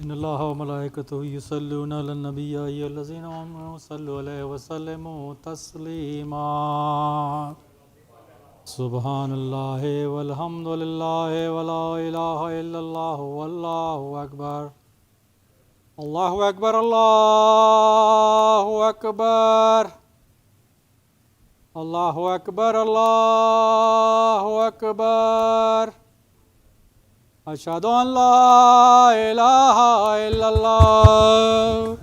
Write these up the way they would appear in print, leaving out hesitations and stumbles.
إن الله وملائكته يصلون على النبي يا أيها الذين آمنوا صلوا عليه وسلموا تسليما سبحان الله والحمد لله ولا إله إلا الله والله أكبر الله أكبر الله أكبر الله أكبر الله أكبر أشهد أن لا إله إلا الله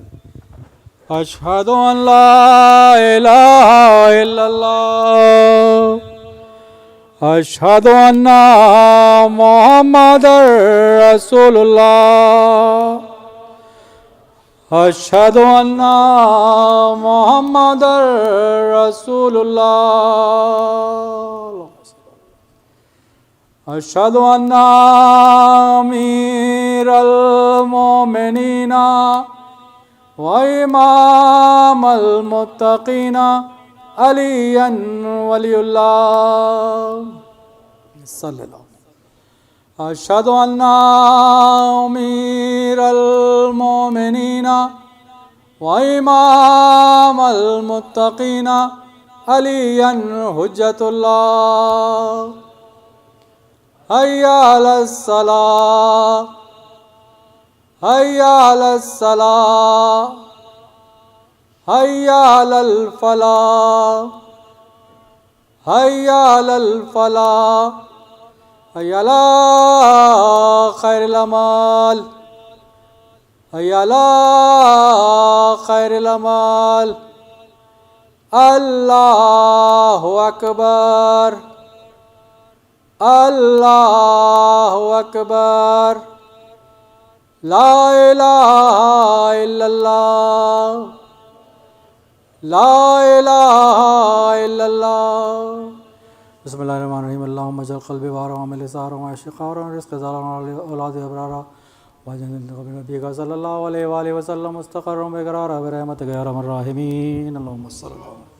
أشهد أن لا إله إلا الله أشهد أن محمدا رسول الله أشهد أن محمدا رسول الله أشهد أن أمير المؤمنين وإمام المتقين عليا ولي الله صلى الله أشهد أن أمير المؤمنين وإمام المتقين عليا حجة الله حي على الصلاة حي على الصلاة حي على الفلاح حي على الفلاح حي على خير الأعمال حي على خير الأعمال الله أكبر الله أكبر لا إله إلا الله لا إله إلا الله بسم الله الرحمن الرحيم اللهم اجعل قلبي وارا وعملي سارا وعشقا ورزق زارا أولاد أبرارا وجنة قبل نبيك صلى الله عليه وآله وسلم مستقر بقرارا برحمتك يا أرحم الراحمين اللهم صل على محمد.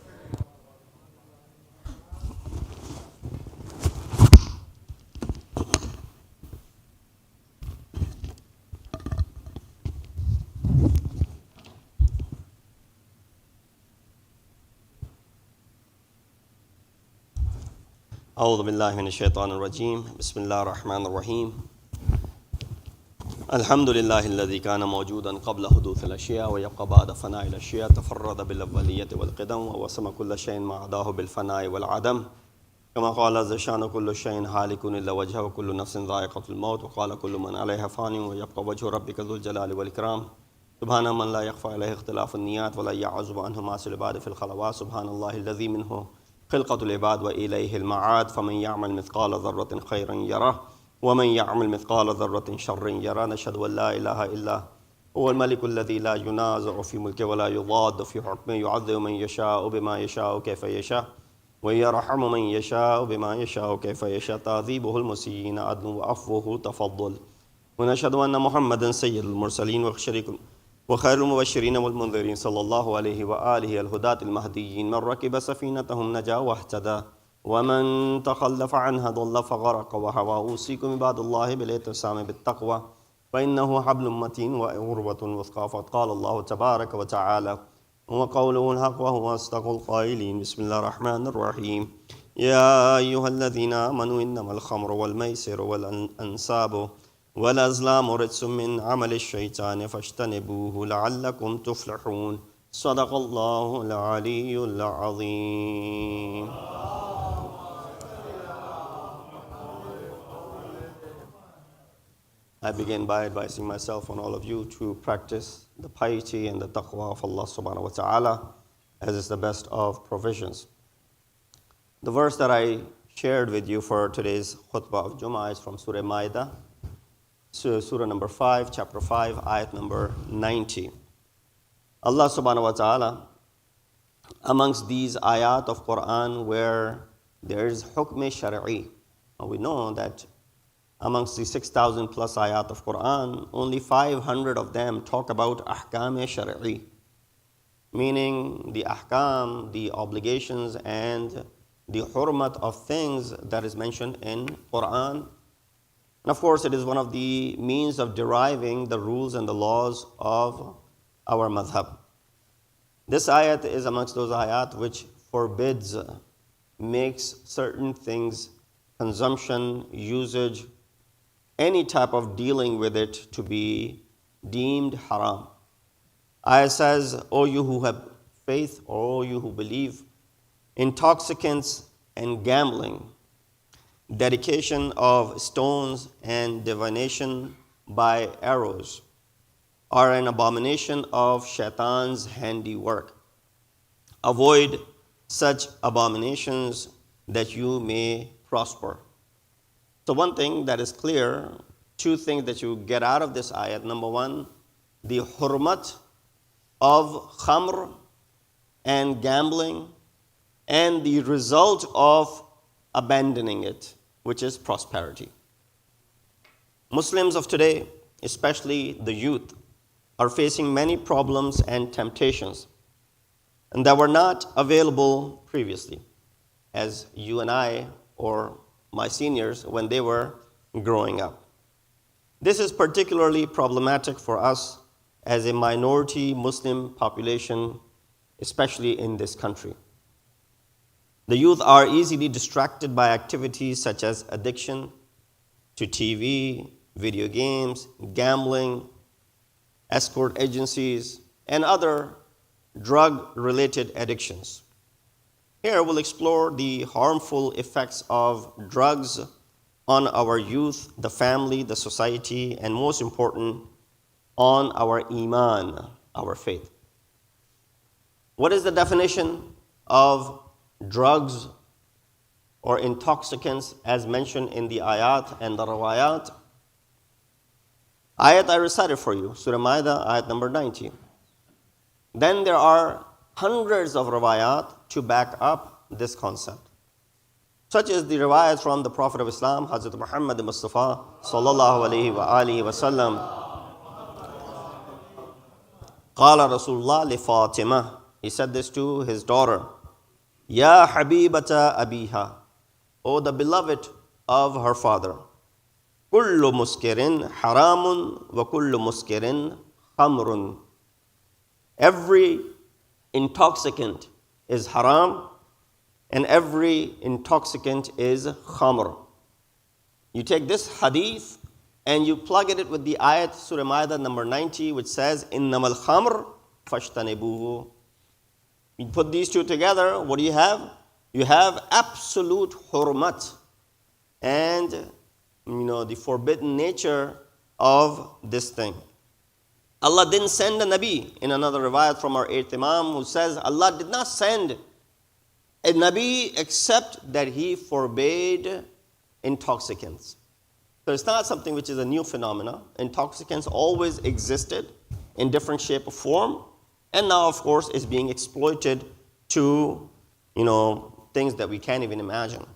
أعوذ بالله من الشيطان الرجيم بسم الله الرحمن الرحيم الحمد لله الذي كان موجودا قبل حدوث الأشياء ويبقى بعد فناء الأشياء تفرد بالأولية والقدم ووسم كل شيء ما عداه بالفناء والعدم كما قال عز شأنه كل شيء هالك إلا وجهه وكل نفس ذائقة الموت وقال كل من عليها فان ويبقى وجه ربك ذو الجلال والإكرام سبحان من لا يخفى عليه اختلاف النيات ولا يعزب عنه ماس العباد في الخلوات سبحان الله الذي منه خلقة العباد وإليه المعاد فمن يعمل مثقال ذرة خيرا يره ومن يعمل مثقال ذرة شرا يره نشهد أن لا إله إلا هو الملك الذي لا ينازع في ملكه ولا يضاد في حكمه يعذب من يشاء بما يشاء كيف يشاء ويرحم من يشاء بما يشاء كيف يشاء تعذيبه المسيئين عدل وعفوه تفضل ونشهد أن محمدا سيد المرسلين وخير المبشرين والمنذرين صلى الله عليه وآله الهداة المهديين من ركب سفينتهم نجا واهتدى ومن تخلف عنها ضل فغرق وهوى أوصيكم عباد الله بالاعتصام بالتقوى فإنه حبل متين وعروة وثقى قال الله تبارك وتعالى وقوله الحق وهو أصدق القائلين بسم الله الرحمن الرحيم يا أيها الذين آمنوا إنما الخمر والميسر والأنساب والأزلام رجس من عمل الشيطان فاجتنبوه لعلكم تفلحون صدق الله العلي العظيم. I begin by advising myself and all of you to practice the piety and the taqwa of Allah subhanahu wa ta'ala as is the best of provisions. The verse that I shared with you for today's khutbah of Jummah is from Surah Ma'idah, Surah number 5, chapter 5, ayat number 90. Allah subhanahu wa ta'ala, amongst these ayat of Quran where there is hukm shari'i, we know that amongst the 6,000 plus ayat of Quran, only 500 of them talk about ahkam shari'i, meaning the ahkam, the obligations and the hurmat of things that is mentioned in Quran And of course, it is one of the means of deriving the rules and the laws of our madhab. This ayat is amongst those ayat which forbids, makes certain things, consumption, usage, any type of dealing with it to be deemed haram. Ayat says, O you who have faith, or O you who believe, intoxicants and gambling, dedication of stones and divination by arrows are an abomination of shaitan's handiwork. Avoid such abominations that you may prosper. So one thing that is clear, two things that you get out of this ayat. Number one, the hurmat of khamr and gambling, and the result of abandoning it, which is prosperity. Muslims of today, especially the youth, are facing many problems and temptations, and that were not available previously, as you and I, or my seniors, when they were growing up. This is particularly problematic for us as a minority Muslim population, especially in this country. The youth are easily distracted by activities such as addiction to TV, video games, gambling, escort agencies, and other drug-related addictions. Here we'll explore the harmful effects of drugs on our youth, the family, the society, and most important, on our iman, our faith. What is the definition of drugs or intoxicants as mentioned in the ayat and the rawayat? Ayat I recited for you, Surah Ma'idah, ayat number 90. Then there are hundreds of rawayat to back up this concept, such as the riwayat from the Prophet of Islam, Hazrat Muhammad Mustafa sallallahu alayhi wa alihi wa sallam. Qala Rasulullah li Fatima. He said this to his daughter, Ya Habibata Abiha, O the beloved of her father. Kullu muskirin haramun wa kullu muskirin khamrun. Every intoxicant is haram, and every intoxicant is khamr. You take this hadith and you plug it with the ayat, Surah Ma'idah number 90, which says, Innamal khamr fashtanibuhu. You put these two together, what do you have? You have absolute hurmat and the forbidden nature of this thing. Allah didn't send a Nabi, in another riwayat from our 8th Imam, who says Allah did not send a Nabi except that He forbade intoxicants. So it's not something which is a new phenomenon. Intoxicants always existed in different shape or form, and now of course is being exploited to things that we can't even imagine.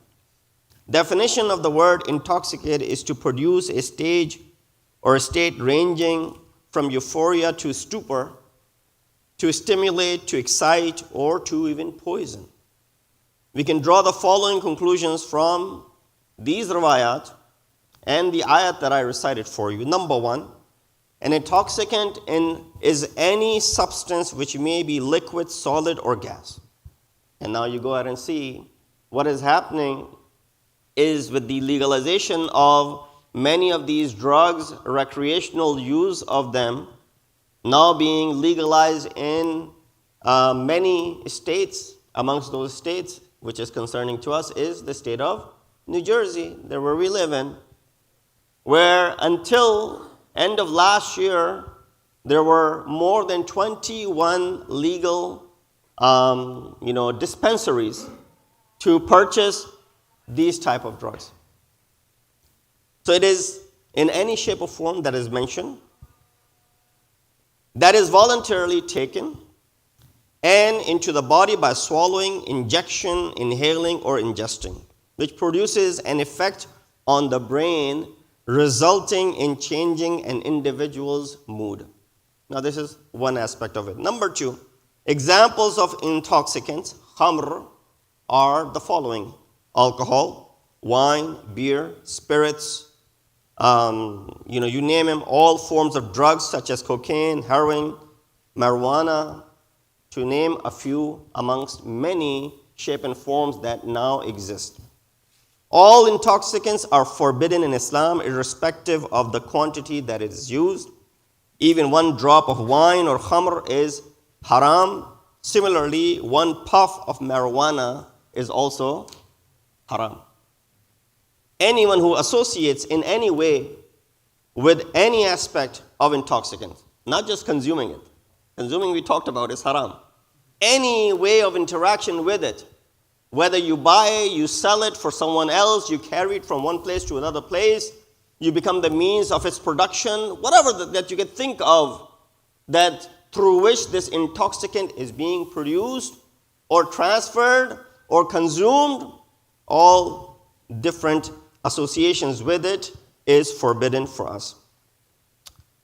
Definition of the word intoxicate is to produce a stage or a state ranging from euphoria to stupor, to stimulate, to excite, or to even poison. We can draw the following conclusions from these riwayat and the ayat that I recited for you. Number one, an intoxicant is any substance which may be liquid, solid, or gas. And now you go ahead and see what is happening is with the legalization of many of these drugs, recreational use of them now being legalized in many states. Amongst those states, which is concerning to us, is the state of New Jersey, there where we live in, where until end of last year, there were more than 21 legal dispensaries to purchase these type of drugs. So it is in any shape or form that is mentioned, that is voluntarily taken and into the body by swallowing, injection, inhaling, or ingesting, which produces an effect on the brain, resulting in changing an individual's mood. Now this is one aspect of it. Number two, examples of intoxicants, khamr, are the following: alcohol, wine, beer, spirits, you name them, all forms of drugs such as cocaine, heroin, marijuana, to name a few amongst many shape and forms that now exist. All intoxicants are forbidden in Islam, irrespective of the quantity that it is used. Even one drop of wine or khamr is haram. Similarly, one puff of marijuana is also haram. Anyone who associates in any way with any aspect of intoxicant, not just consuming it. Consuming, we talked about, is haram. Any way of interaction with it, whether you buy it, you sell it for someone else, you carry it from one place to another place, you become the means of its production, whatever that you can think of, that through which this intoxicant is being produced or transferred or consumed, all different associations with it is forbidden for us.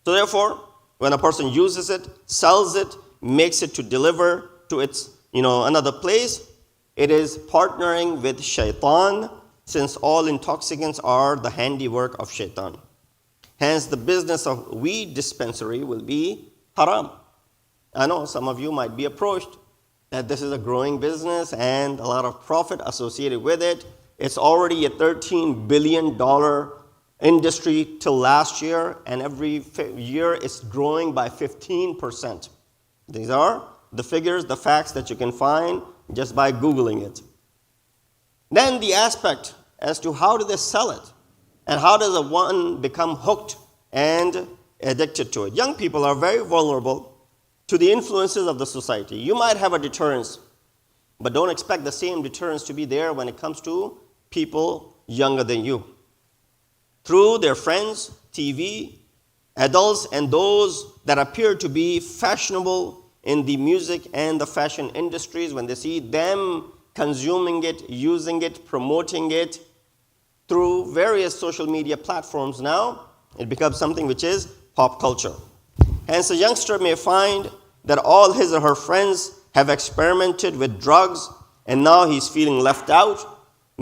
So therefore, when a person uses it, sells it, makes it to deliver to its, another place, it is partnering with shaitan, since all intoxicants are the handiwork of shaitan. Hence, the business of weed dispensary will be haram. I know some of you might be approached that this is a growing business and a lot of profit associated with it. It's already a $13 billion industry till last year, and every year it's growing by 15%. These are the figures, the facts that you can find just by Googling it. Then the aspect as to how do they sell it, and how does one become hooked and addicted to it. Young people are very vulnerable to the influences of the society. You might have a deterrence, but don't expect the same deterrence to be there when it comes to people younger than you. Through their friends, TV, adults, and those that appear to be fashionable in the music and the fashion industries, when they see them consuming it, using it, promoting it through various social media platforms now, it becomes something which is pop culture. Hence, a youngster may find that all his or her friends have experimented with drugs, and now he's feeling left out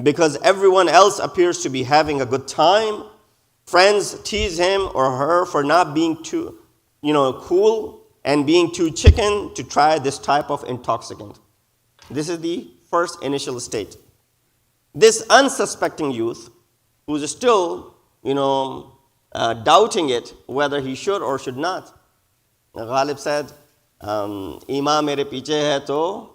because everyone else appears to be having a good time. Friends tease him or her for not being too, cool and being too chicken to try this type of intoxicant. This is the first initial state. This unsuspecting youth, who's still, doubting it, whether he should or should not. Ghalib said, Imam mere piche hai to,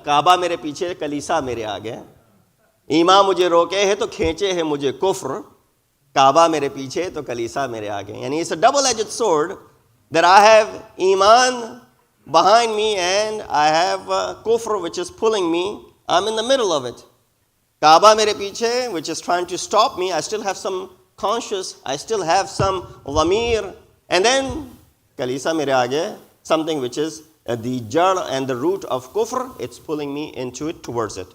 Kaaba mere piche, Kalisa mere aage. Imam mujhe roke hai to kheche hai mujhe kufr. Kaaba mere piche to Kalisa mere aage. And it's a double-edged sword that I have Iman behind me and I have kufr which is pulling me. I'm in the middle of it. Kaaba mere piche, which is trying to stop me. I still have some conscious, I still have some lamir. And then Kalisa mere aage, something which is the jar and the root of kufr, it's pulling me into it, towards it.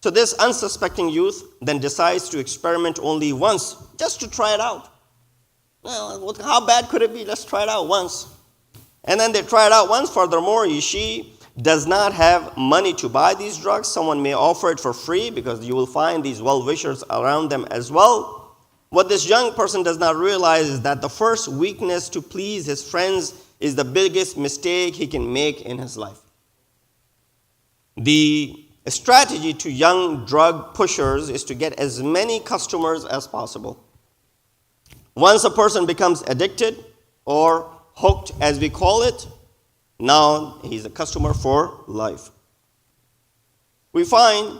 So this unsuspecting youth then decides to experiment only once, just to try it out. Well, how bad could it be? Let's try it out once. And then they try it out once. Furthermore, she does not have money to buy these drugs. Someone may offer it for free, because you will find these well-wishers around them as well. What this young person does not realize is that the first weakness to please his friends is the biggest mistake he can make in his life. The strategy to young drug pushers is to get as many customers as possible. Once a person becomes addicted or hooked, as we call it, now he's a customer for life. We find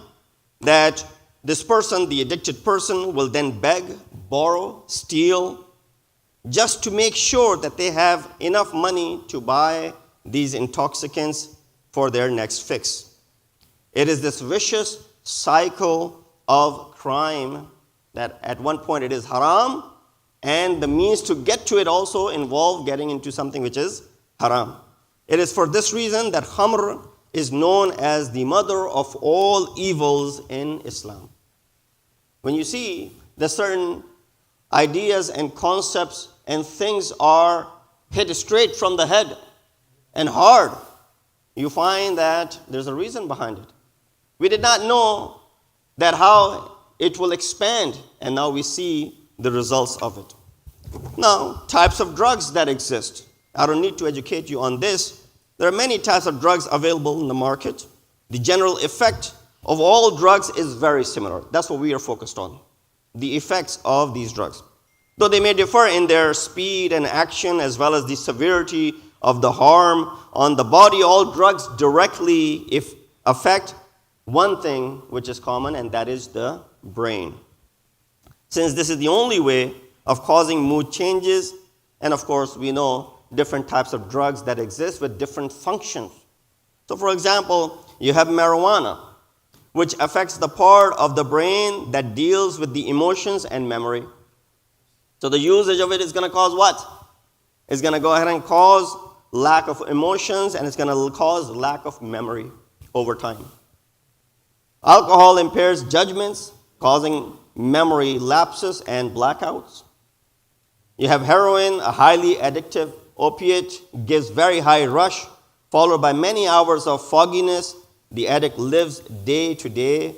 that this person, the addicted person, will then beg, borrow, steal, just to make sure that they have enough money to buy these intoxicants for their next fix. It is this vicious cycle of crime that at one point it is haram, and the means to get to it also involve getting into something which is haram. It is for this reason that khamr is known as the mother of all evils in Islam. When you see that certain ideas and concepts and things are hit straight from the head and hard, you find that there's a reason behind it. We did not know that how it will expand. And now we see the results of it. Now, types of drugs that exist. I don't need to educate you on this. There are many types of drugs available in the market. The general effect of all drugs is very similar. That's what we are focused on, the effects of these drugs. Though they may differ in their speed and action as well as the severity of the harm on the body, all drugs directly affect one thing which is common, and that is the brain. Since this is the only way of causing mood changes, and of course we know different types of drugs that exist with different functions. So for example, you have marijuana, which affects the part of the brain that deals with the emotions and memory. So the usage of it is going to cause what? It's going to go ahead and cause lack of emotions, and it's going to cause lack of memory over time. Alcohol impairs judgments, causing memory lapses and blackouts. You have heroin, a highly addictive opiate, gives very high rush, followed by many hours of fogginess. The addict lives day to day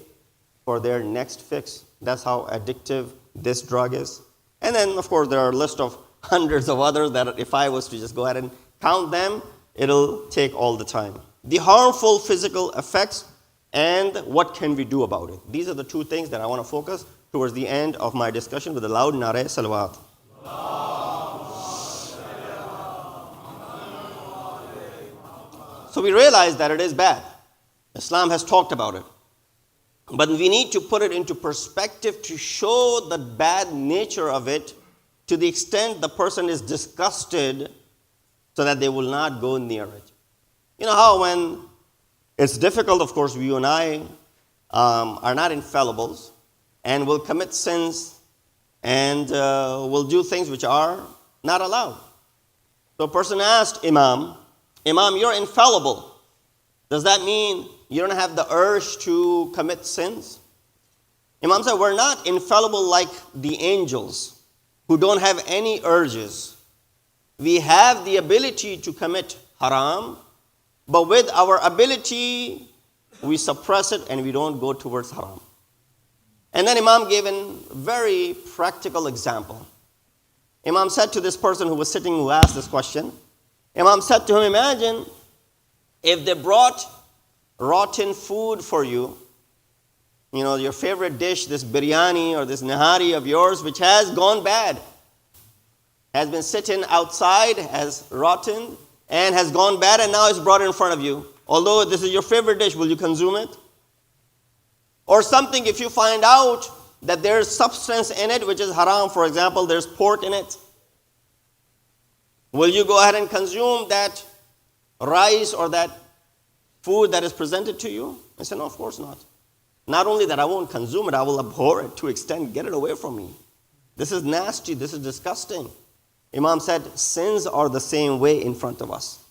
for their next fix. That's how addictive this drug is. And then, of course, there are a list of hundreds of others that if I was to just go ahead and count them, it'll take all the time. The harmful physical effects and what can we do about it. These are the two things that I want to focus towards the end of my discussion with a loud nare salawat. So we realize that it is bad. Islam has talked about it. But we need to put it into perspective to show the bad nature of it to the extent the person is disgusted so that they will not go near it. You know how when it's difficult, of course, you and I are not infallibles and will commit sins and will do things which are not allowed. So a person asked Imam, you're infallible. Does that mean you don't have the urge to commit sins? Imam said, we're not infallible like the angels who don't have any urges. We have the ability to commit haram, but with our ability, we suppress it and we don't go towards haram. And then Imam gave a very practical example. Imam said to this person who was sitting who asked this question, Imam said to him, imagine if they brought rotten food for you, you know, your favorite dish, this biryani or this nahari of yours, which has gone bad, has been sitting outside, has rotten, and has gone bad, and now it's brought in front of you. Although this is your favorite dish, will you consume it? Or something, if you find out that there's substance in it which is haram, for example, there's pork in it, will you go ahead and consume that rice or that food that is presented to you? I said, no, of course not. Not only that I won't consume it, I will abhor it to extent, get it away from me. This is nasty, this is disgusting. Imam said, sins are the same way in front of us.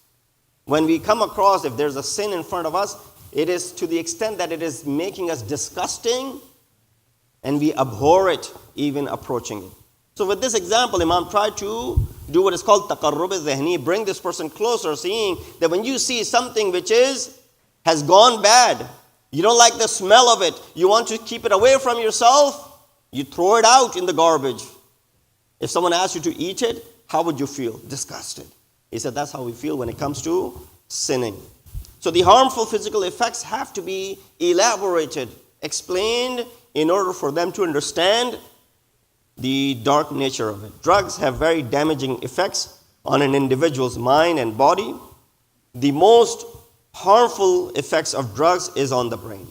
When we come across, if there's a sin in front of us, it is to the extent that it is making us disgusting and we abhor it even approaching it. So with this example, Imam tried to do what is called taqarrub al-zihni, bring this person closer, seeing that when you see something which has gone bad, you don't like the smell of it, you want to keep it away from yourself, you throw it out in the garbage. If someone asked you to eat it, how would you feel? Disgusted. He said that's how we feel when it comes to sinning. So the harmful physical effects have to be elaborated, explained in order for them to understand the dark nature of it. Drugs have very damaging effects on an individual's mind and body. The most harmful effects of drugs is on the brain.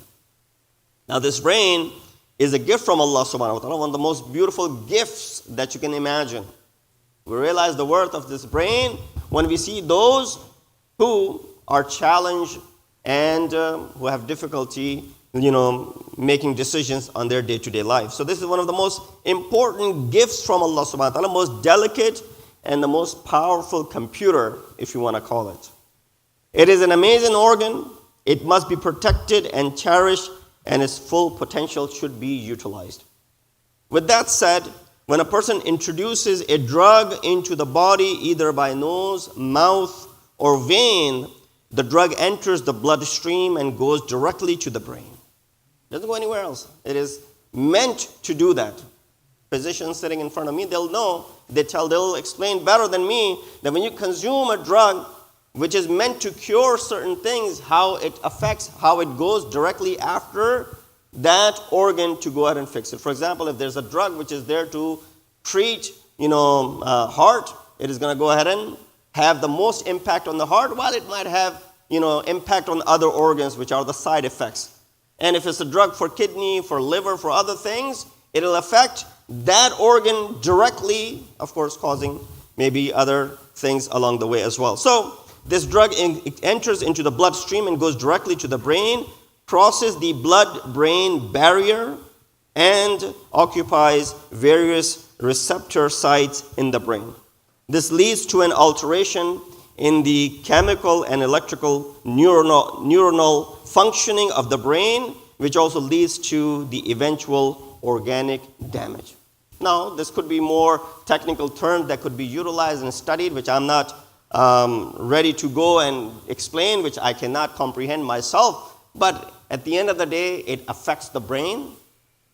Now this brain is a gift from Allah subhanahu wa ta'ala, one of the most beautiful gifts that you can imagine. We realize the worth of this brain when we see those who are challenged and who have difficulty, making decisions on their day-to-day life. So this is one of the most important gifts from Allah subhanahu wa ta'ala, most delicate and the most powerful computer, if you want to call it. It is an amazing organ. It must be protected and cherished, and its full potential should be utilized. With that said, when a person introduces a drug into the body, either by nose, mouth, or vein, the drug enters the bloodstream and goes directly to the brain. It doesn't go anywhere else. It is meant to do that. Physicians sitting in front of me, they'll know, they'll explain better than me that when you consume a drug which is meant to cure certain things, how it affects, how it goes directly after that organ to go ahead and fix it. For example, if there's a drug which is there to treat, heart, it is going to go ahead and have the most impact on the heart, while it might have, impact on other organs, which are the side effects. And if it's a drug for kidney, for liver, for other things, it'll affect that organ directly, of course, causing maybe other things along the way as well. So this drug enters into the bloodstream and goes directly to the brain, crosses the blood-brain barrier, and occupies various receptor sites in the brain. This leads to an alteration in the chemical and electrical neuronal functioning of the brain, which also leads to the eventual organic damage. Now, this could be more technical terms that could be utilized and studied, which I'm not ready to go and explain, which I cannot comprehend myself. But at the end of the day, it affects the brain.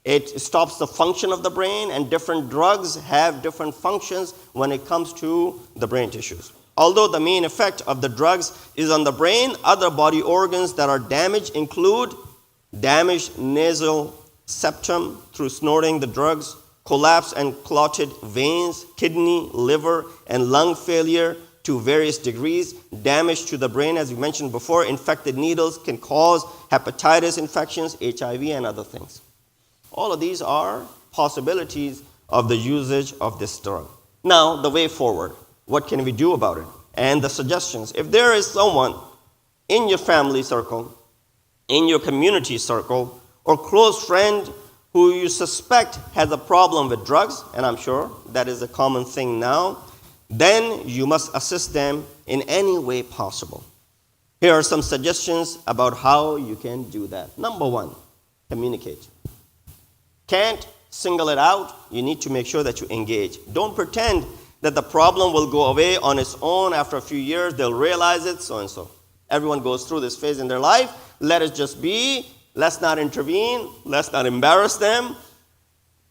It stops the function of the brain, and different drugs have different functions when it comes to the brain tissues. Although the main effect of the drugs is on the brain, other body organs that are damaged include damaged nasal septum through snorting the drugs, collapsed and clotted veins, kidney, liver, and lung failure to various degrees, damage to the brain, as we mentioned before. Infected needles can cause hepatitis infections, HIV, and other things. All of these are possibilities of the usage of this drug. Now, the way forward. What can we do about it? And the suggestions. If there is someone in your family circle, in your community circle, or close friend who you suspect has a problem with drugs, and I'm sure that is a common thing now, then you must assist them in any way possible. Here are some suggestions about how you can do that. Number one, communicate. Can't single it out. You need to make sure that you engage. Don't pretend that the problem will go away on its own after a few years. They'll realize it, so and so. Everyone goes through this phase in their life. Let it just be. Let's not intervene. Let's not embarrass them.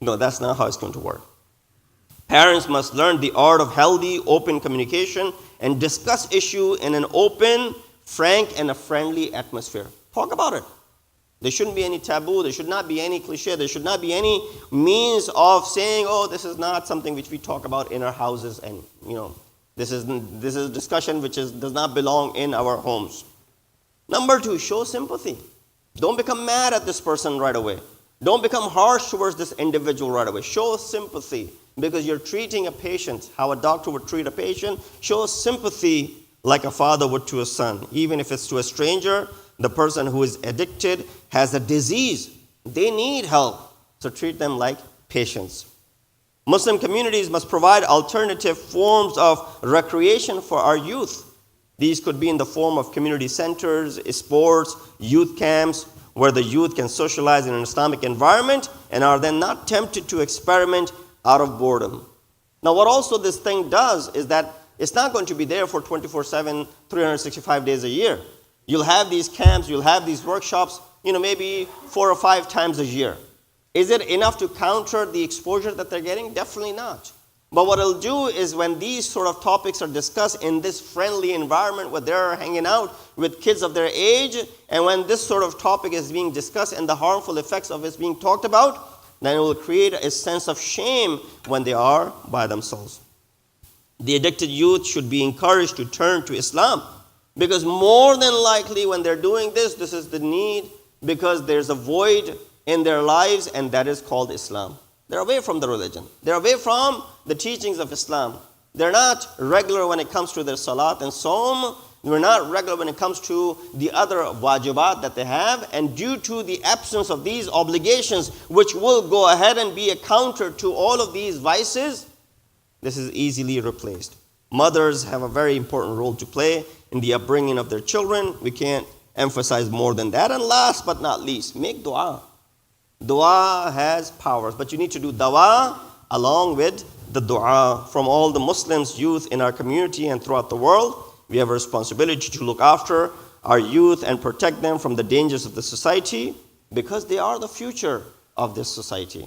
No, that's not how it's going to work. Parents must learn the art of healthy, open communication and discuss issue in an open, frank, and a friendly atmosphere. Talk about it. There shouldn't be any taboo. There should not be any cliche. There should not be any means of saying, oh, this is not something which we talk about in our houses, and this is a discussion which does not belong in our homes. Number two, show sympathy. Don't become mad at this person right away. Don't become harsh towards this individual right away. Show sympathy, because you're treating a patient how a doctor would treat a patient. Show sympathy like a father would to a son. Even if it's to a stranger, the person who is addicted has a disease. They need help. So treat them like patients. Muslim communities must provide alternative forms of recreation for our youth. These could be in the form of community centers, sports, youth camps, where the youth can socialize in an Islamic environment and are then not tempted to experiment out of boredom. Now, what also this thing does is that it's not going to be there for 24/7, 365 days a year. You'll have these camps, you'll have these workshops, maybe 4 or 5 times a year. Is it enough to counter the exposure that they're getting? Definitely not. But what it'll do is, when these sort of topics are discussed in this friendly environment where they're hanging out with kids of their age, and when this sort of topic is being discussed and the harmful effects of it being talked about, then it will create a sense of shame when they are by themselves. The addicted youth should be encouraged to turn to Islam, because more than likely when they're doing this is the need, because there's a void in their lives, and that is called Islam. They're away from the religion. They're away from the teachings of Islam. They're not regular when it comes to their salat and Sawm. They're not regular when it comes to the other wajibat that they have. And due to the absence of these obligations, which will go ahead and be a counter to all of these vices, this is easily replaced. Mothers have a very important role to play in the upbringing of their children. We can't emphasize more than that. And last but not least, make dua. Dua has powers, but you need to do dawa along with the dua. From all the Muslims, youth in our community and throughout the world, we have a responsibility to look after our youth and protect them from the dangers of the society, because they are the future. of this society.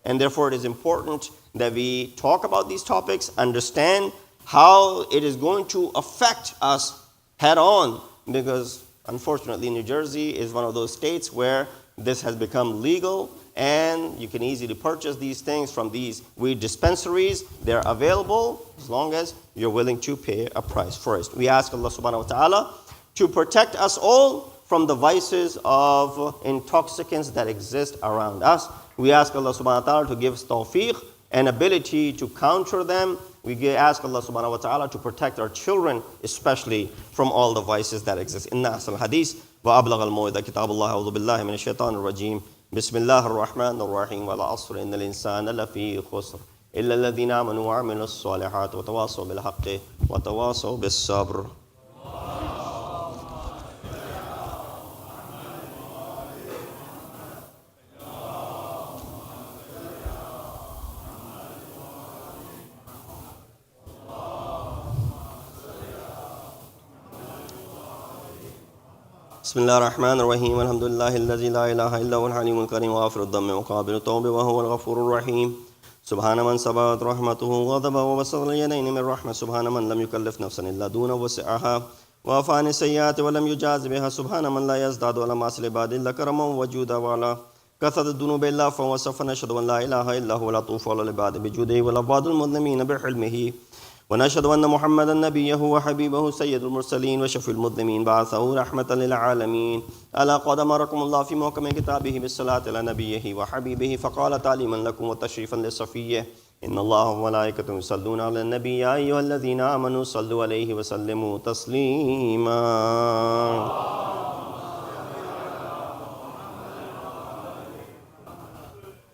And therefore, it is important that we talk about these topics, understand how it is going to affect us head on, because unfortunately, New Jersey is one of those states where this has become legal, and you can easily purchase these things from these weed dispensaries. They're available as long as you're willing to pay a price for it. We ask Allah subhanahu wa ta'ala to protect us all from the vices of intoxicants that exist around us. We ask Allah subhanahu wa ta'ala to give us tawfiq and ability to counter them. We ask Allah subhanahu wa ta'ala to protect our children, especially from all the vices that exist. Inna asal hadith wa ablagh al-mawida kitabullah a'udhu billahi minash shaitanir rajim. Bismillahir rahmanir rahim wal 'asr innal insana lafi khusr illa alladhina amanu wa 'amilus solihat wa tawasaw bil haqqi wa tawasaw bis sabr. بسم الله الرحمن الرحيم الحمد لله الذي لا إله إلا هو الحليم الكريم غافر الذنب وقابل التوب وهو الغفور الرحيم سبحان من سبقت رحمته وغضبه وبسط اليدين من رحمة سبحان من لم يكلف نفسا إلا دون وسعها وعفى عن السيئات ولم يجاز بها سبحان من لا يزداد ولا معصي العباد إلا كرما وجودا وعلى كثرة الذنوب إلا فوصف نشهد أن لا إله إلا هو لطوف على العباد بجوده والعباد المظلمين بحلمه ونشهد أن محمدا نبيه وحبيبه سيد المرسلين وشفيع المذنبين بعثه رحمة للعالمين ألا قد أمركم الله في محكم كتابه بالصلاة على نبيه وحبيبه فقال تعليما لكم وتشريفا لصفيه إن الله وملائكته يصلون على النبي يا أيها الذين آمنوا صلوا عليه وسلموا تسليما.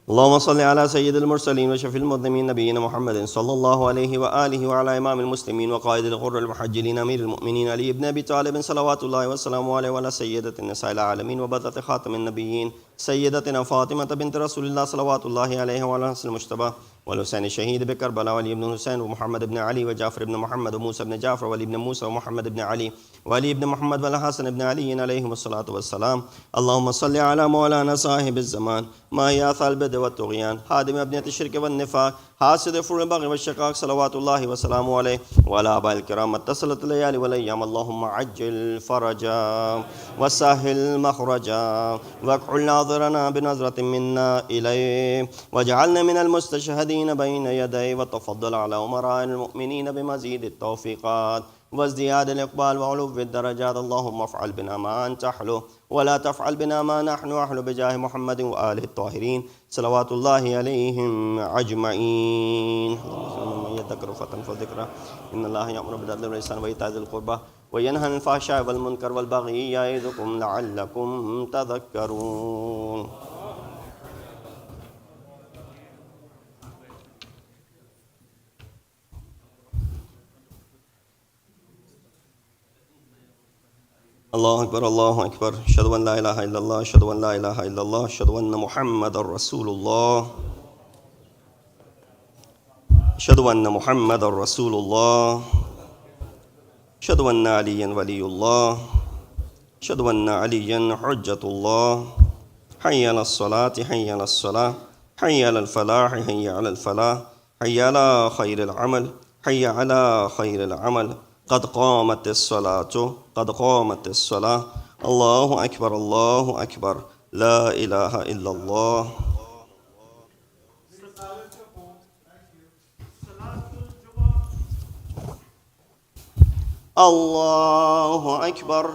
اللهم صل على سيد المرسلين وشفيع المذنبين نبينا محمد صلى الله عليه وآله وعلى إمام المسلمين وقائد الغر المحجلين أمير المؤمنين علي بن أبي طالب صلوات الله وسلامه عليه وعلى سيدة النساء العالمين وبذة خاتم النبيين سيدتنا فاطمة بنت رسول الله صلوات الله عليه وعلى حسن المجتبى والحسين الشهيد بكربلاء وعلي بن حسين ومحمد بن علي وجعفر بن محمد وموسى بن جعفر وعلي بن موسى ومحمد بن علي وعلي بن محمد والحسن بن علي عليهم الصلاة والسلام. اللهم صل على مولانا صاحب الزمان ماهياث البدء والطغيان هادم أبنية الشرك والنفاق حاسد فر البغي والشقاق صلوات الله وسلامه عليه وعلى آبائه الكرام اتصلت الليالي والأيام. اللهم عجل فرجا وسهل مخرجا واكحل ناظرنا بنظرة منا إليه واجعلنا من المستشهدين بين يديه وتفضل على أمراء المؤمنين بمزيد التوفيقات وازدياد الإقبال وعلو الدرجات. اللهم افعل بنا ما أنت أحلو ولا تفعل بنا ما نحن أحلو بجاه محمد وآله الطاهرين صلوات الله عليهم أجمعين. اللهم من يذكر فتنفع ذكره إن الله يأمر بالعدل والإحسان وإيتاء ذي القربى وينهى عن الفحشاء والمنكر والبغي يعظكم لعلكم تذكرون. الله أكبر الله أكبر أشهد أن لا إله إلا الله أشهد أن لا إله إلا الله أشهد أن محمد رسول الله أشهد أن محمد رسول الله أشهد أن عليا ولي الله أشهد أن عليا حجة الله. حي على الصلاة حي على الصلاة حي على الفلاح حي على الفلاح حي على خير العمل حي على خير العمل قد قامت الصلاة قد قامت الصلاة. الله أكبر الله أكبر لا إله إلا الله. الله أكبر.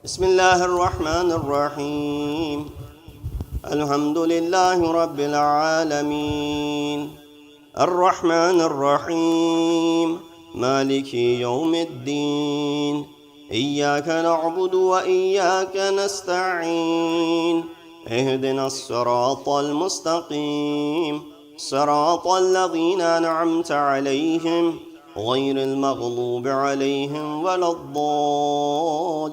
بسم الله الرحمن الرحيم الحمد لله رب العالمين الرحمن الرحيم مالك يوم الدين إياك نعبد وإياك نستعين اهدنا الصراط المستقيم صراط الذين أنعمت عليهم غير المغضوب عليهم ولا الضالين.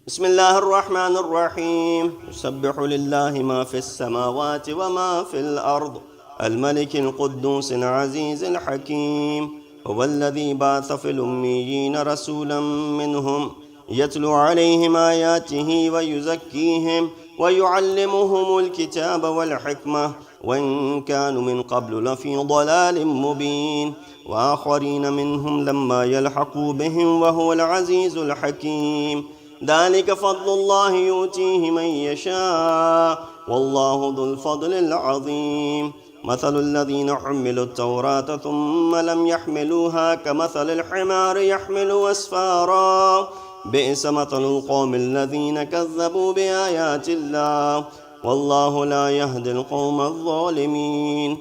بسم الله الرحمن الرحيم يسبح لله ما في السماوات وما في الأرض الملك القدوس العزيز الحكيم هو الذي بعث في الأميين رسولا منهم يتلو عليهم آياته ويزكيهم ويعلمهم الكتاب والحكمة وإن كانوا من قبل لفي ضلال مبين وآخرين منهم لما يلحقوا بهم وهو العزيز الحكيم ذلك فضل الله يؤتيه من يشاء والله ذو الفضل العظيم مثل الذين حملوا التوراة ثم لم يحملوها كمثل الحمار يحمل أسفارا بئس مثل القوم الذين كذبوا بآيات الله والله لا يهدي القوم الظالمين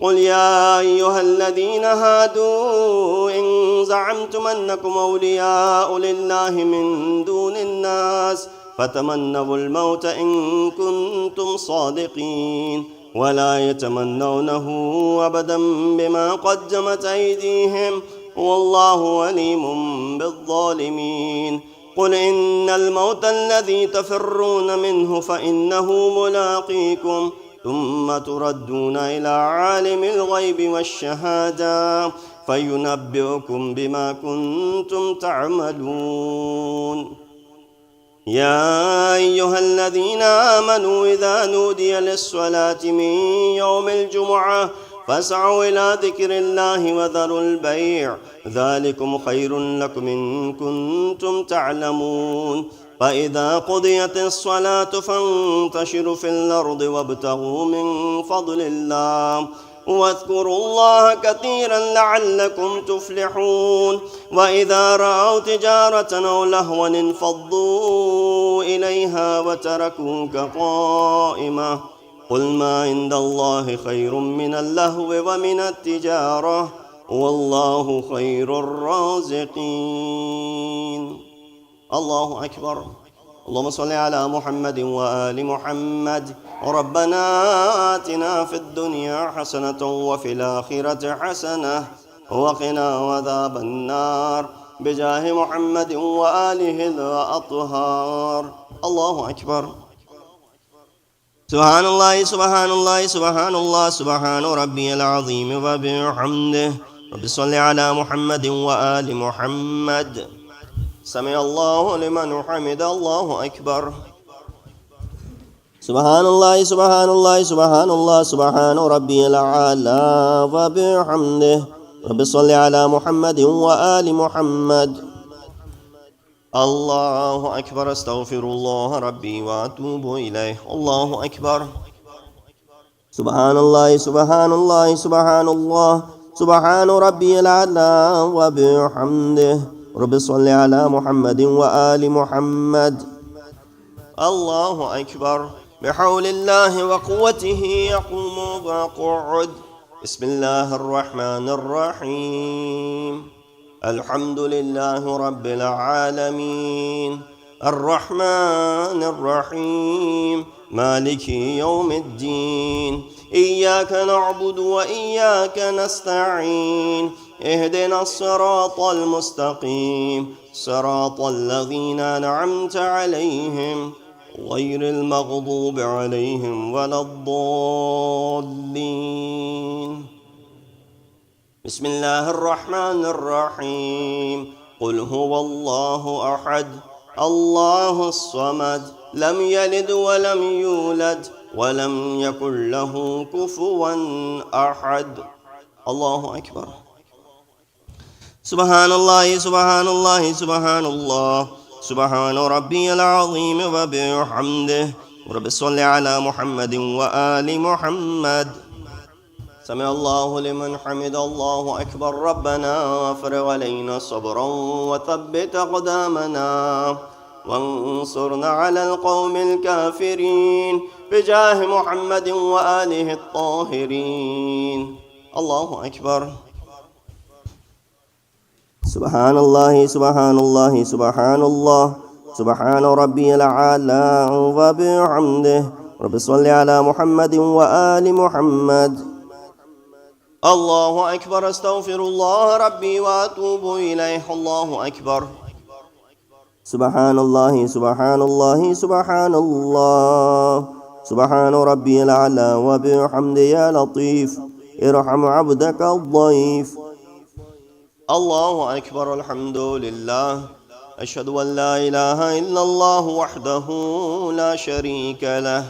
قل يا أيها الذين هادوا إن زعمتم أنكم أولياء لله من دون الناس فتمنوا الموت إن كنتم صادقين ولا يتمنونه أبدا بما قدمت أيديهم والله عليم بالظالمين قل إن الموت الذي تفرون منه فإنه ملاقيكم ثم تردون إلى عالم الغيب والشهادة فينبئكم بما كنتم تعملون يا أيها الذين آمنوا إذا نودي للصلاة من يوم الجمعة فاسعوا إلى ذكر الله وذروا البيع ذلكم خير لكم إن كنتم تعلمون فإذا قضيت الصلاة فانتشروا في الأرض وابتغوا من فضل الله واذكروا الله كثيرا لعلكم تفلحون وإذا رأوا تجارة أو لهوا انفضوا إليها وتركوك قائمة قل ما عند الله خير من اللهو ومن التجارة والله خير الرازقين الله أكبر اللهم صل على محمد وآل محمد ربنا آتنا في الدنيا حسنة وفي الآخرة حسنة وقنا عذاب النار بجاه محمد وآله الأطهار الله أكبر سبحان الله سبحان الله سبحان الله سبحان ربي العظيم وبحمده رب صل على محمد وآل محمد سمع الله لمن حمد الله أكبر سبحان الله سبحان الله سبحان الله سبحان ربي الأعلى وبحمده رب صل على محمد وآل محمد الله أكبر استغفر الله ربي وأتوب إليه الله أكبر سبحان الله سبحان الله سبحان الله سبحان ربي الأعلى وبحمده رب صل على محمد وآل محمد الله أكبر بحول الله وقوته يقوم ويقعد بسم الله الرحمن الرحيم الحمد لله رب العالمين الرحمن الرحيم مالك يوم الدين إياك نعبد وإياك نستعين اهدنا الصراط المستقيم صراط الذين أنعمت عليهم غير المغضوب عليهم ولا الضالين بسم الله الرحمن الرحيم قل هو الله أحد الله الصمد لم يلد ولم يولد ولم يكن له كفوا أحد الله أكبر سبحان الله سبحان الله سبحان الله سبحان ربي العظيم وبحمده رب صل على محمد وآل محمد سمع الله لمن حمد الله أكبر ربنا افرغ علينا صبرا وثبت أقدامنا وانصرنا على القوم الكافرين بجاه محمد وآله الطاهرين الله أكبر سبحان الله سبحان الله سبحان الله سبحان ربي الأعلى وبحمده رب صل على محمد وآل محمد الله أكبر استغفر الله ربي وأتوب إليه الله أكبر سبحان الله سبحان الله سبحان الله سبحان ربي الأعلى وبحمده يا لطيف ارحم عبدك الضيف الله أكبر الحمد لله أشهد أن لا إله إلا الله وحده لا شريك له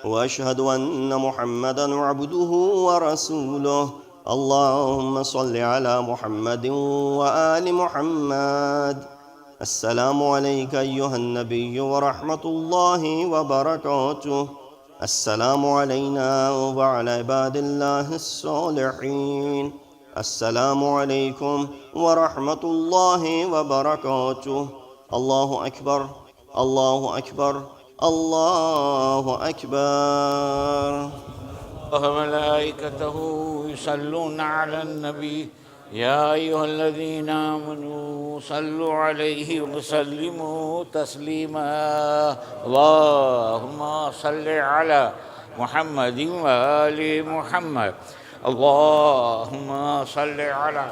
وأشهد أن محمدًا عبده ورسوله. اللهم صل على محمد وآل محمد. السلام عليك أيها النبي ورحمة الله وبركاته. السلام علينا وعلى عباد الله الصالحين. السلام عليكم ورحمة الله وبركاته. الله أكبر، الله أكبر، الله أكبر. وملائكته يصلون على النبي يا أيها الذين آمنوا صلوا عليه وسلموا تسليما. اللهم صل على محمد وآل محمد. اللهم صل على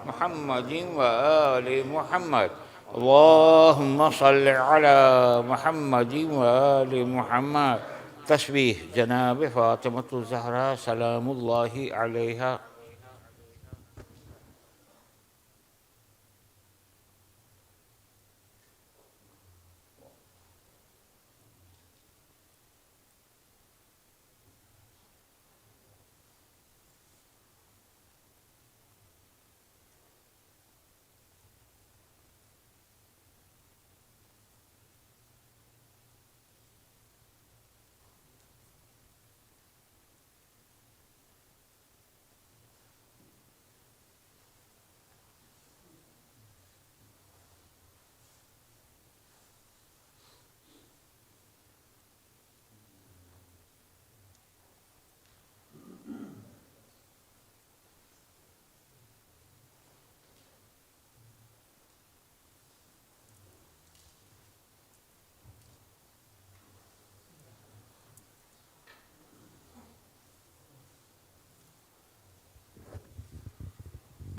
محمد وآل محمد. اللهم صل على محمد وآل محمد. تشبيه جناب فاطمة الزهراء سلام الله عليها.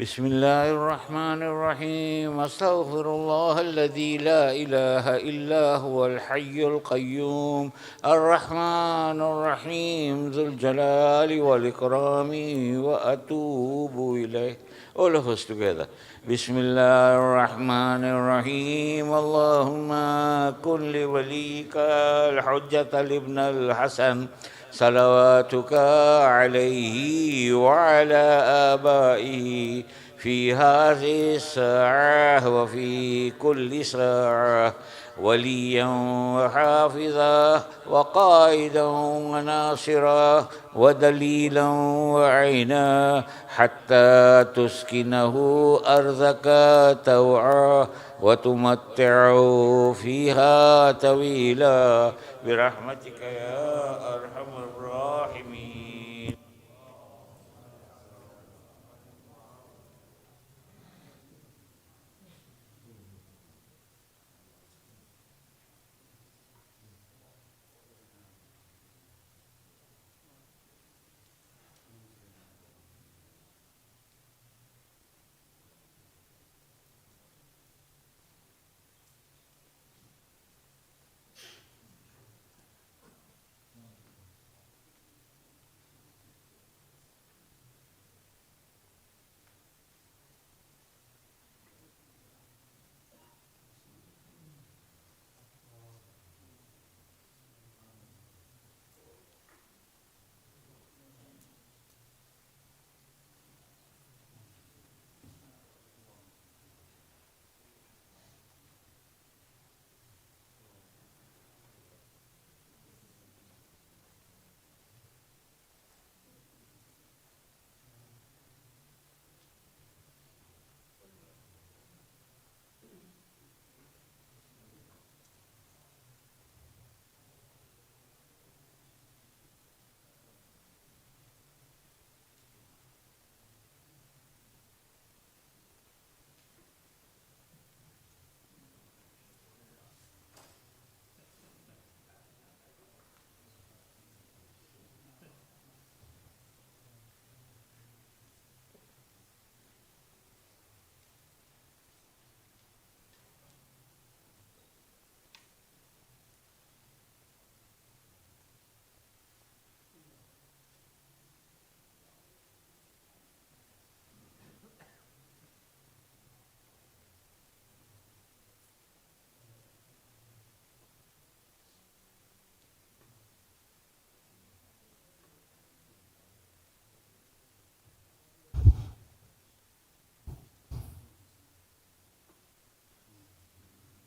بسم الله الرحمن الرحيم. أستغفر الله الذي لا إله إلا هو الحي القيوم الرحمن الرحيم ذو الجلال والإكرام وأتوب إليه. All of us together. بسم الله الرحمن الرحيم. اللهم كن لوليك الحجة لابن الحسن صلواتك عليه وعلى آبائه في هذه الساعة وفي كل ساعة وليا وحافظا وقائدا وناصرا ودليلا وعينا حتى تسكنه أرضك توعا وتمتعه فيها طويلا برحمتك يا أرحم الراحمين.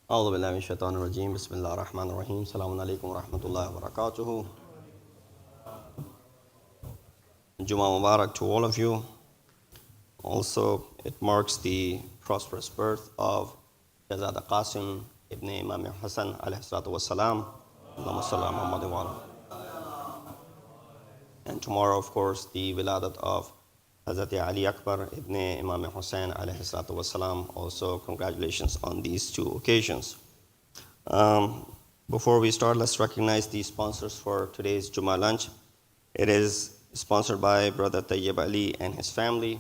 أعوذ بالله من الشيطان الرجيم بسم الله الرحمن الرحيم السلام عليكم ورحمة الله وبركاته. Juma Mubarak to all of you. Also, it marks the prosperous birth of Jazad Qasim ibn Imam Hassan alayhi salatu wassalam. Allahumma salli ala Muhammad wa ala. And tomorrow, of course, the wiladat of Masjid-e-Ali Akbar ibn Imam Hussain alayhi salatu wassalam. Also, congratulations on these two occasions. Before we start, let's recognize the sponsors for today's Juma lunch. It is sponsored by Brother Tayyib Ali and his family.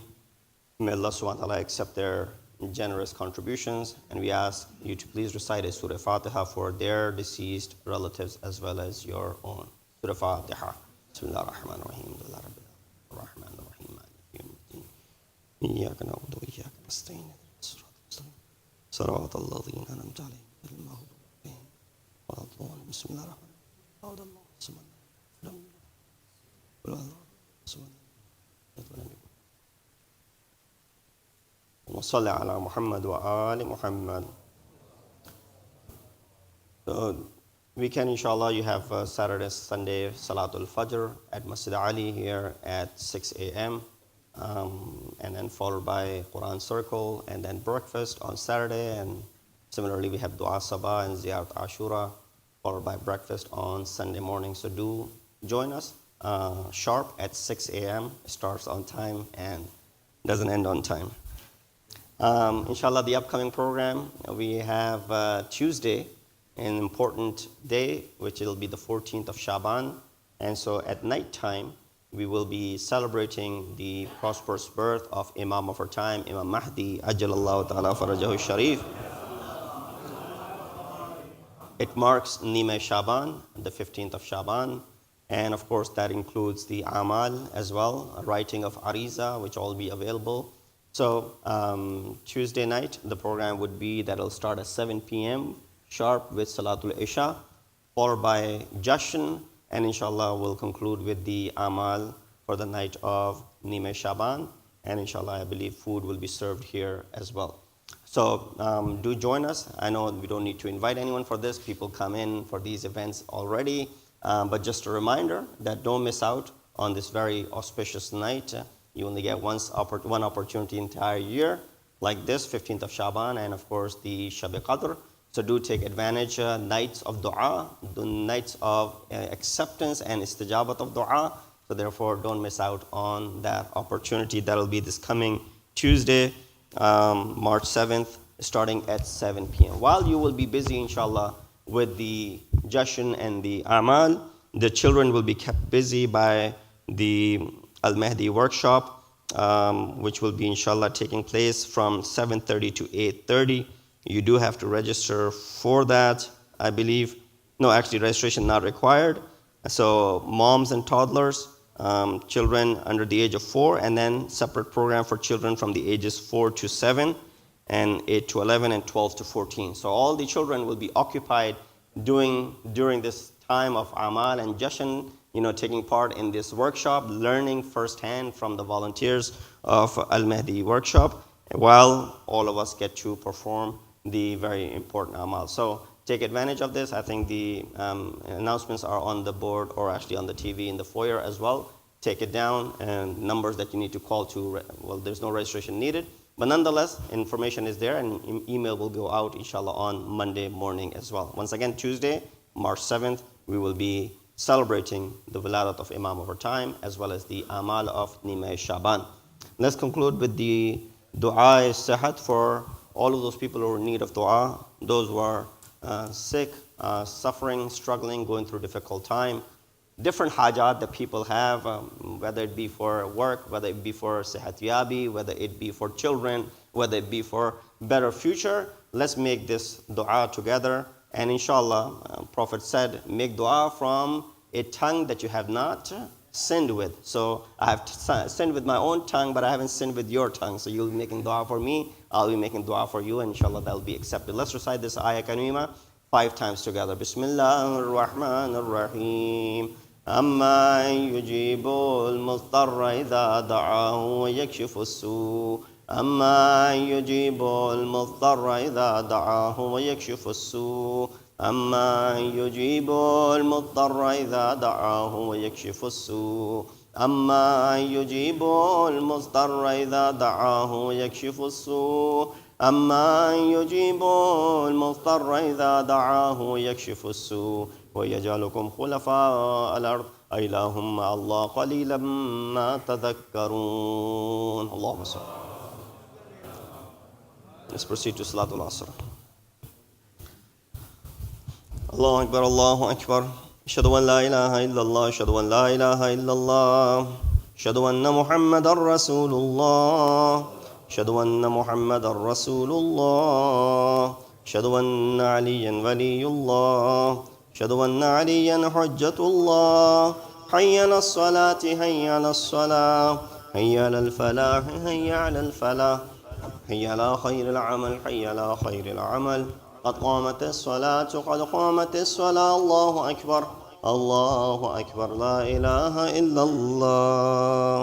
May Allah subhanahu wa ta'ala accept their generous contributions, and we ask you to please recite a Surah Fatiha for their deceased relatives as well as your own. Surah Fatiha. Bismillah ar-Rahman ar-Rahim. Ar-Rahman ar-Rahim. إياك نعبد وإياك نستعين. صراط الذين أنعمت عليهم غير المغضوب عليهم ولا الضالين. بسم الله الرحمن الرحيم. وصلى على محمد وآل محمد. So we can, inshallah, you have Saturday, Sunday, Salatul Fajr at Masjid-e-Ali here at 6 a.m. And then followed by Quran Circle, and then breakfast on Saturday. And similarly, we have Dua Sabah and Ziyarat Ashura, followed by breakfast on Sunday morning. So do join us sharp at 6 a.m. It starts on time and doesn't end on time. Inshallah, the upcoming program, we have Tuesday, an important day, which will be the 14th of Shaban. And so at night time, we will be celebrating the prosperous birth of Imam of our time, Imam Mahdi, Ajjalallahu Ta'ala Farajahu Sharif. It marks Nime Shaban, the 15th of Shaban. And of course, that includes the Amal as well, writing of Ariza, which all be available. So Tuesday night, the program would be that it'll start at 7 p.m. sharp with Salatul Isha, followed by Jashan, and inshallah we'll conclude with the Amal for the night of Nime Shaban. And inshallah, I believe food will be served here as well. So do join us. I know we don't need to invite anyone for this. People come in for these events already. But just a reminder that don't miss out on this very auspicious night. You only get one opportunity entire year, like this, 15th of Shaban, and of course the Shab-e Qadr. So do take advantage, nights of dua, the nights of acceptance and istijabat of dua. So therefore, don't miss out on that opportunity. That'll be this coming Tuesday, March 7th, starting at 7 p.m. While you will be busy, inshallah, with the Jashan and the Amal, the children will be kept busy by the Al-Mahdi workshop, which will be, inshallah, taking place from 7:30 to 8:30. You do have to register for that, I believe. No, actually, registration not required. So moms and toddlers, children under the age of 4, and then separate program for children from the ages 4 to 7, and 8 to 11, and 12 to 14. So all the children will be occupied during this time of Amal and Jashan, taking part in this workshop, learning firsthand from the volunteers of Al-Mahdi workshop, while all of us get to perform the very important Amal. So take advantage of this. I think the announcements are on the board, or actually on the TV in the foyer as well. Take it down, and numbers that you need to call to, well, there's no registration needed. But nonetheless, information is there, and email will go out, inshallah, on Monday morning as well. Once again, Tuesday, March 7th, we will be celebrating the wiladat of Imam of our time, as well as the Amal of Nime Shaban. Let's conclude with the Dua Sihat for all of those people who are in need of dua, those who are sick, suffering, struggling, going through a difficult time. Different hajat that people have, whether it be for work, whether it be for sihat yabi, whether it be for children, whether it be for better future. Let's make this dua together. And inshallah, Prophet said, make dua from a tongue that you have not sinned with. So I have sinned with my own tongue, but I haven't sinned with your tongue. So you'll be making dua for me, I'll be making dua for you, and inshallah that'll be accepted. Let's recite this ayah karima 5 times together. Bismillah ar-Rahman ar-Rahim. أما يجيب المضطر إذا دعاه ويكشف السوء أما يجيب المضطر إذا دعاه ويكشف السوء أما يجيب المضطر إذا دعاه ويكشف السوء أما يجيب المضطر إذا دعاه ويكشف السوء أما يجيب المضطر إذا دعاه ويكشف السوء ويجعلكم خلفاء الأرض أإله مع الله قليلا ما تذكرون. اللهم صل. Let's proceed to Salatul Asr. Allahu Akbar, Allahu Akbar. Ashhadu an la ilaha illallah, ashhadu an la ilaha illallah. Ashhadu anna Muhammadan Rasulullah. Ashhadu anna Muhammadan Rasulullah. Ashhadu anna Aliyan waliyullah. Ashhadu anna Aliyan hujjatullah. Hayya ala salati, hayya ala salah. Hayya ala al-falah, hayya ala al-falah. حي على خير العمل، حي على خير العمل. قد قامت الصلاة، قد قامت الصلاة. الله أكبر، الله أكبر، لا إله إلا الله.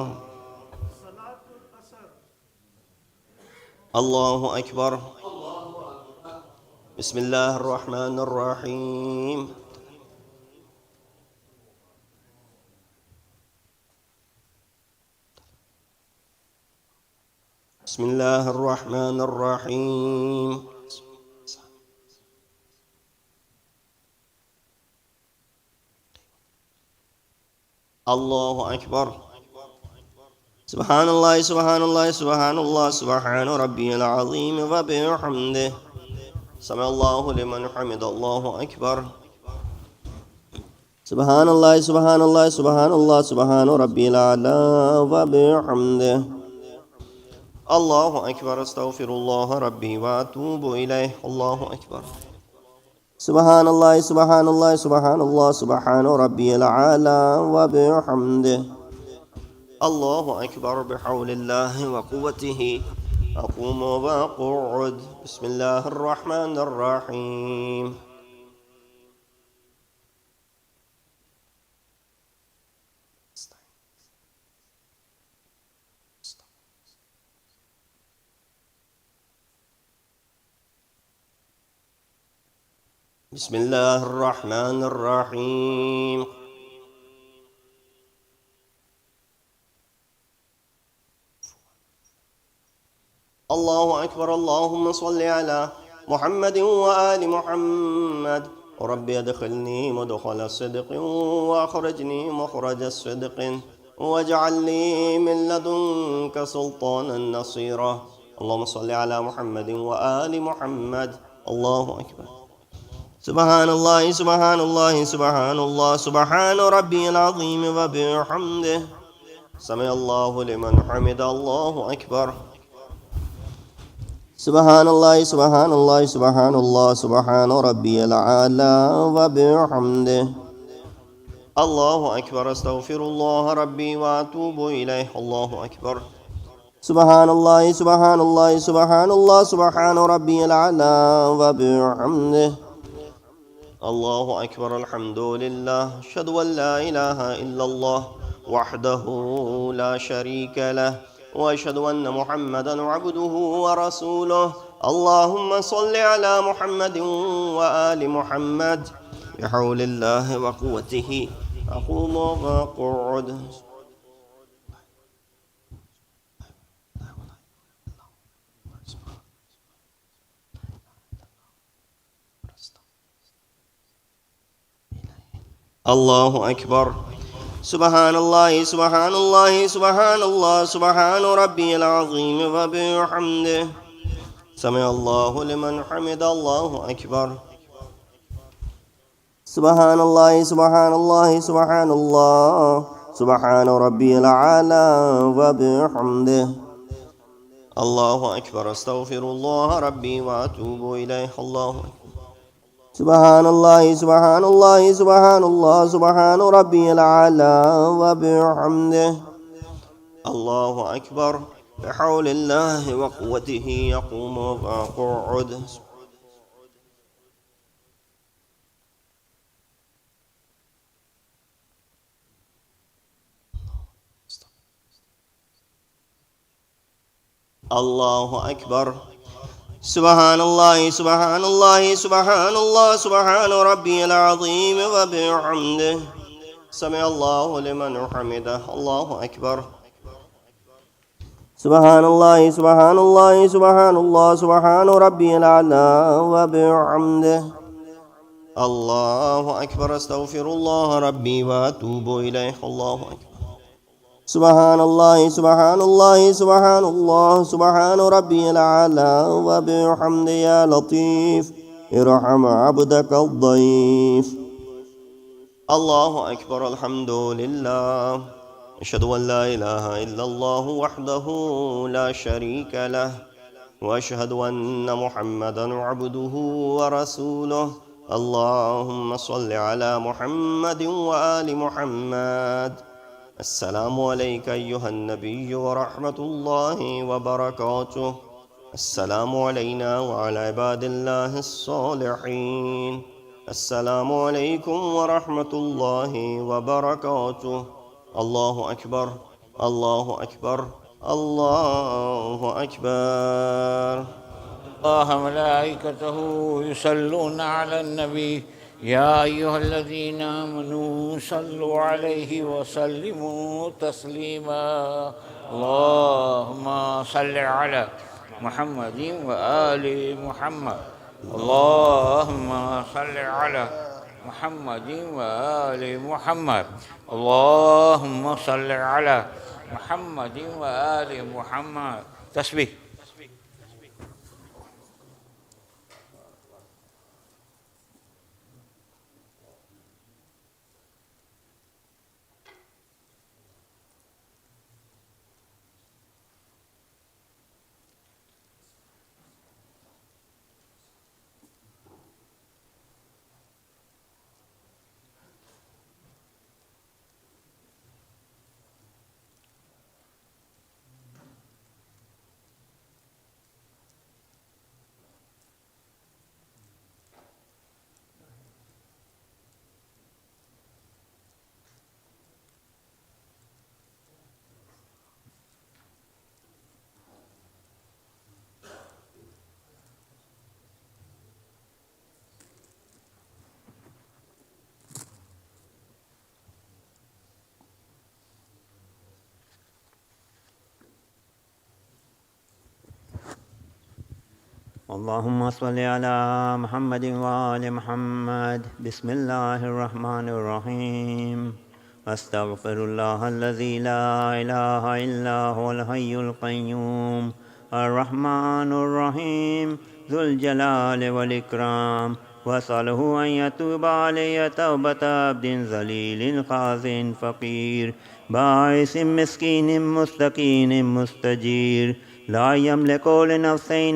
الله أكبر. بسم الله الرحمن الرحيم. بسم الله الرحمن الرحيم. الله أكبر. سبحان الله سبحان الله سبحان الله سبحان ربي العظيم وبحمده. سمع الله لمن حمد. الله أكبر. سبحان الله سبحان الله سبحان الله سبحان ربي الأعلى وبحمده. الله أكبر. استغفر الله ربي وأتوب إليه. الله أكبر. سبحان الله سبحان الله سبحان الله سبحان ربي الأعلى وبحمده. الله أكبر. بحول الله وقوته أقوم وأقعد. بسم الله الرحمن الرحيم. بسم الله الرحمن الرحيم. الله أكبر. اللهم صل على محمد وآل محمد. رب ادخلني مدخل الصدق وأخرجني مخرج الصدق واجعل لي من لدنك سلطانا نصيرا. اللهم صل على محمد وآل محمد. الله أكبر. سبحان الله سبحان الله سبحان الله سبحان ربي العظيم وبحمده. سمع الله لمن حمد. الله أكبر. سبحان الله سبحان الله سبحان الله سبحان ربي الأعلى وبحمده. الله أكبر. استغفر الله ربي وأتوب إليه. الله أكبر. سبحان الله سبحان الله سبحان الله سبحان ربي الأعلى وبحمده. الله أكبر. الحمد لله. أشهد أن لا إله إلا الله وحده لا شريك له وأشهد أن محمدا عبده ورسوله. اللهم صل على محمد وآل محمد. بحول الله وقوته أقوم وأقعد. الله أكبر. سبحان الله سبحان الله سبحان الله سبحان ربي العظيم وبحمده. سمع الله لمن حمد. الله أكبر. سبحان الله سبحان الله سبحان الله سبحان ربي الأعلى وبحمده. الله أكبر. استغفر الله ربي وأتوب إليه. الله أكبر. سبحان الله سبحان الله سبحان الله سبحان ربي الأعلى وبحمده. الله أكبر. بحول الله وقوته يقوم وأقعد. الله أكبر. سبحان الله سبحان الله سبحان الله سبحان ربي العظيم وبحمده. سمع الله لمن حمده. الله أكبر. سبحان الله سبحان الله سبحان الله سبحان ربي الأعلى وبحمده. الله أكبر. أستغفر الله ربي وأتوب إليه. الله أكبر. سبحان الله سبحان الله سبحان الله سبحان ربي الأعلى وبحمده. يا لطيف ارحم عبدك الضعيف. الله أكبر. الحمد لله. أشهد أن لا إله إلا الله وحده لا شريك له، وأشهد أن محمدا عبده ورسوله. اللهم صل على محمد وآل محمد. السلام عليك أيها النبي ورحمة الله وبركاته. السلام علينا وعلى عباد الله الصالحين. السلام عليكم ورحمة الله وبركاته. الله أكبر الله أكبر الله أكبر. الله ملائكته يصلون على النبي يا أيها الذين آمنوا صلوا عليه وسلموا تسليما. اللهم صل على محمد وآل محمد. اللهم صل على محمد وآل محمد. اللهم صل على محمد وآل محمد. تسبيح. اللهم صل على محمد وآل محمد. بسم الله الرحمن الرحيم. أستغفر الله الذي لا إله إلا هو الحي القيوم الرحمن الرحيم ذو الجلال والإكرام، وأسأله أن يتوب علي توبة عبد ذليل خاز فقير بائس مسكين مستكين مستجير، لا يملك لنفسه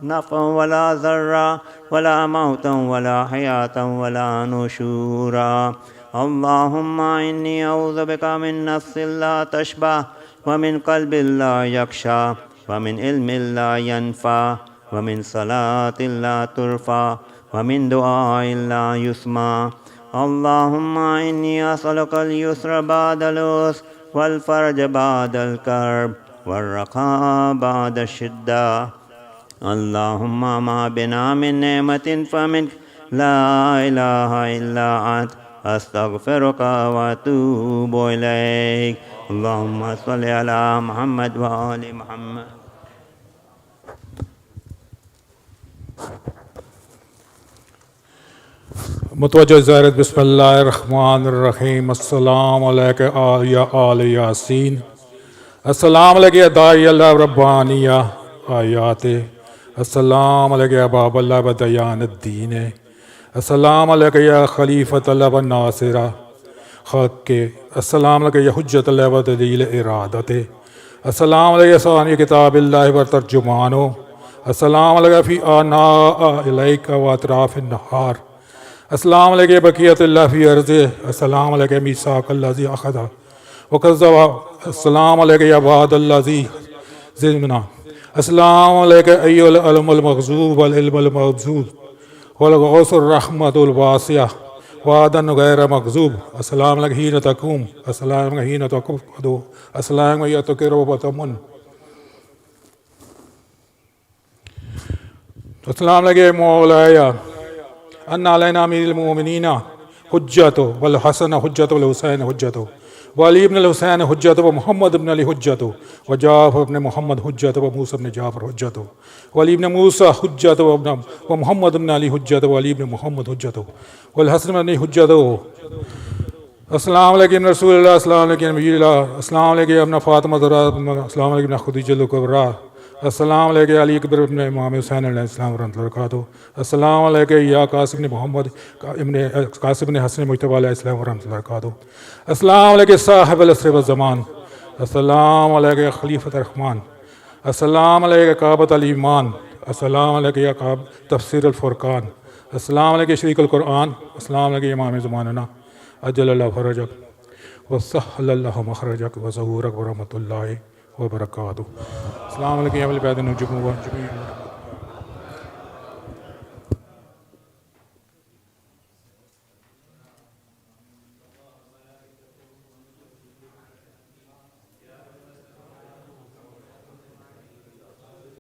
نفعا ولا ضرا ولا موتا ولا حياة ولا نشورا. اللهم إني أعوذ بك من نفس لا تشبع، ومن قلب لا يخشى، ومن علم لا ينفع، ومن صلاة لا ترفع، ومن دعاء لا يسمع. اللهم إني أسألك اليسر بعد العسر، والفرج بعد الكرب، والرخاء بعد الشدة. اللهم ما بنا من نعمة فمنك، لا إله إلا أنت، أستغفرك وأتوب إليك. اللهم صل على محمد وآل محمد. متوجہ زیارت بسم اللہ الرحمن الرحیم. السلام علیکم یا آل یاسین. السلام علیکم یا داعی اللہ ربانیہ آیات. السلام علیکم یا باب اللہ بدیان الدین. السلام علیکم یا خلیفۃ اللہ و ناصرہ حق کے. السلام علیکم یا حجت اللہ و دلیل ارادت. السلام علیکم یا ثانی کتاب اللہ و ترجمانو. السلام علیکم فی آناء الیک و اطراف النہار. السلام علیکم بقیت اللہ فی ارض. السلام علیکم میثاق الذی اخذ وکذب. السلام علیکم یا عباد الذی ضمنا. السلام علیکم ایھا العلم المغضوب والعلم المبذول والغوث الرحمۃ الواسعہ وعدن غیر مغضوب. السلام علیکم حین تقوم. السلام علیکم حین تقعد. السلام علیکم تقر وتمن. अस्सलाम अलैके मौलाया अन्ना अलैना अमीरुल मोमिनीना हुज्जतो वल हसन हुज्जतो वल हुसैन हुज्जतो व अली इब्न अल हुसैन हुज्जतो व मोहम्मद इब्न अली हुज्जतो व जाफर इब्न मोहम्मद हुज्जतो व मूसा इब्न जाफर हुज्जतो व अली इब्न मूसा हुज्जतो व मोहम्मद इब्न अली हुज्जतो व अली इब्न मोहम्मद हुज्जतो वल हसन इब्न अली हुज्जतो। अस्सलाम अलैकुम रसूलुल्लाह अस्सलाम अलैकुम नबील्लाह अस्सलाम अलैकुम अपना फातिमा ज़हरा अस्सलाम अलैकुम खदीजतुल कुबरा अस्सलाम अलैकुम अली अकबर इब्न इमाम हुसैन अलैहिस्सलाम व रहमतुल्लाहि अस्सलाम अलैकुम या कासिम इब्न मोहम्मद इब्न कासिम इब्न हसन मुज्तबा अलैहिस्सलाम व रहमतुल्लाहि अस्सलाम अलैकुम साहिब अल असर व ज़मान अस्सलाम अलैकुम खलीफत रहमान अस्सलाम अलैकुम काबत अल ईमान अस्सलाम अलैकुम या काब तफसीर अल फुरकान अस्सलाम अलैकुम शरीक अल कुरान अस्सलाम अलैकुम इमाम ज़मानना अजल्लल्लाहु फरजक व सहल्लल्लाहु मखरजक व ज़हूरक व रहमतुल्लाहि व बरकातुहू। अस्सलाम वालेकुम या अहल बैत नुजूम व जमील